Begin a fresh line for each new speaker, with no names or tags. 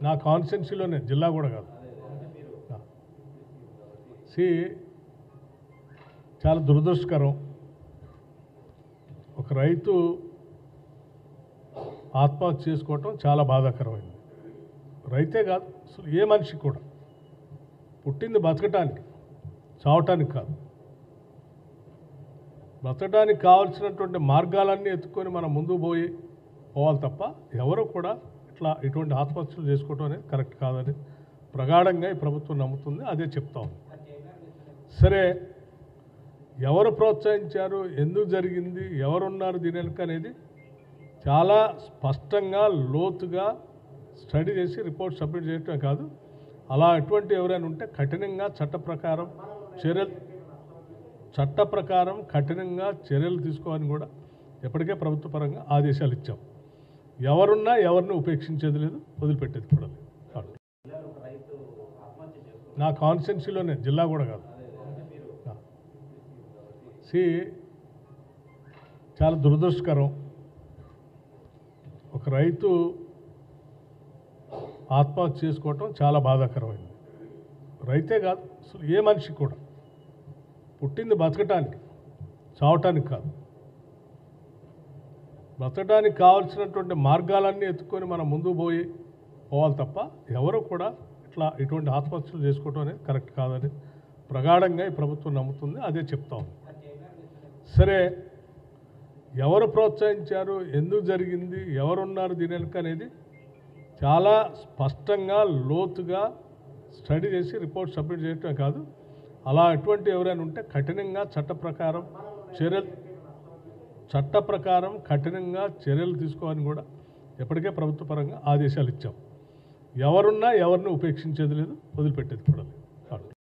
నా కాన్స్టిట్యున్సీలోనే, జిల్లా కూడా కాదు. చాలా దురదృష్టకరం. ఒక రైతు ఆత్మహత్య చేసుకోవటం చాలా బాధాకరమైంది. రైతే కాదు, అసలు ఏ మనిషి కూడా పుట్టింది బతకటానికి, చావటానికి కాదు. బతకడానికి కావాల్సినటువంటి మార్గాలన్నీ ఎత్తుకొని మనం ముందుకు పోవాలి తప్ప ఎవరు కూడా ఇటువంటి ఆత్మహత్యలు చేసుకోవటం అనేది కరెక్ట్ కాదని ప్రగాఢంగా ఈ ప్రభుత్వం నమ్ముతుంది. అదే చెప్తా ఉంది. సరే, ఎవరు ప్రోత్సహించారు, ఎందుకు జరిగింది, ఎవరున్నారు దీని వెనుక అనేది చాలా స్పష్టంగా లోతుగా స్టడీ చేసి రిపోర్ట్ సబ్మిట్ చేయటమే కాదు, అలా ఎటువంటి ఎవరైనా ఉంటే కఠినంగా చట్ట ప్రకారం కఠినంగా చర్యలు తీసుకోవాలని కూడా ఎప్పటికే ప్రభుత్వ పరంగా ఆదేశాలు ఇచ్చాం. ఎవరున్నా ఎవరిని ఉపేక్షించేది లేదు, వదిలిపెట్టేది కూడా లేదు. నా కాన్స్టిట్యున్సీలోనే, జిల్లా కూడా కాదు. చాలా దురదృష్టకరం. ఒక రైతు ఆత్మహత్య చేసుకోవటం చాలా బాధాకరమైంది. రైతే కాదు, అసలు ఏ మనిషి కూడా పుట్టింది బతకటానికి, చావటానికి కాదు. బతకడానికి కావాల్సినటువంటి మార్గాలన్నీ ఎత్తుకొని మనం ముందుకు పోవాలి తప్ప ఎవరు కూడా ఇటువంటి ఆత్మహత్యలు చేసుకోవటం అనేది కరెక్ట్ కాదని ప్రగాఢంగా ఈ ప్రభుత్వం నమ్ముతుంది. అదే చెప్తా ఉంది. సరే, ఎవరు ప్రోత్సహించారు, ఎందుకు జరిగింది, ఎవరున్నారు దీని వెనుక అనేది చాలా స్పష్టంగా లోతుగా స్టడీ చేసి రిపోర్ట్ సబ్మిట్ చేయటమే కాదు, అలా ఎటువంటి ఎవరైనా ఉంటే కఠినంగా చట్ట ప్రకారం కఠినంగా చర్యలు తీసుకోవాలని కూడా ఎప్పటికే ప్రభుత్వ పరంగా ఆదేశాలు ఇచ్చాం. ఎవరున్నా ఎవరిని ఉపేక్షించేది లేదు, వదిలిపెట్టేది కూడా లేదు.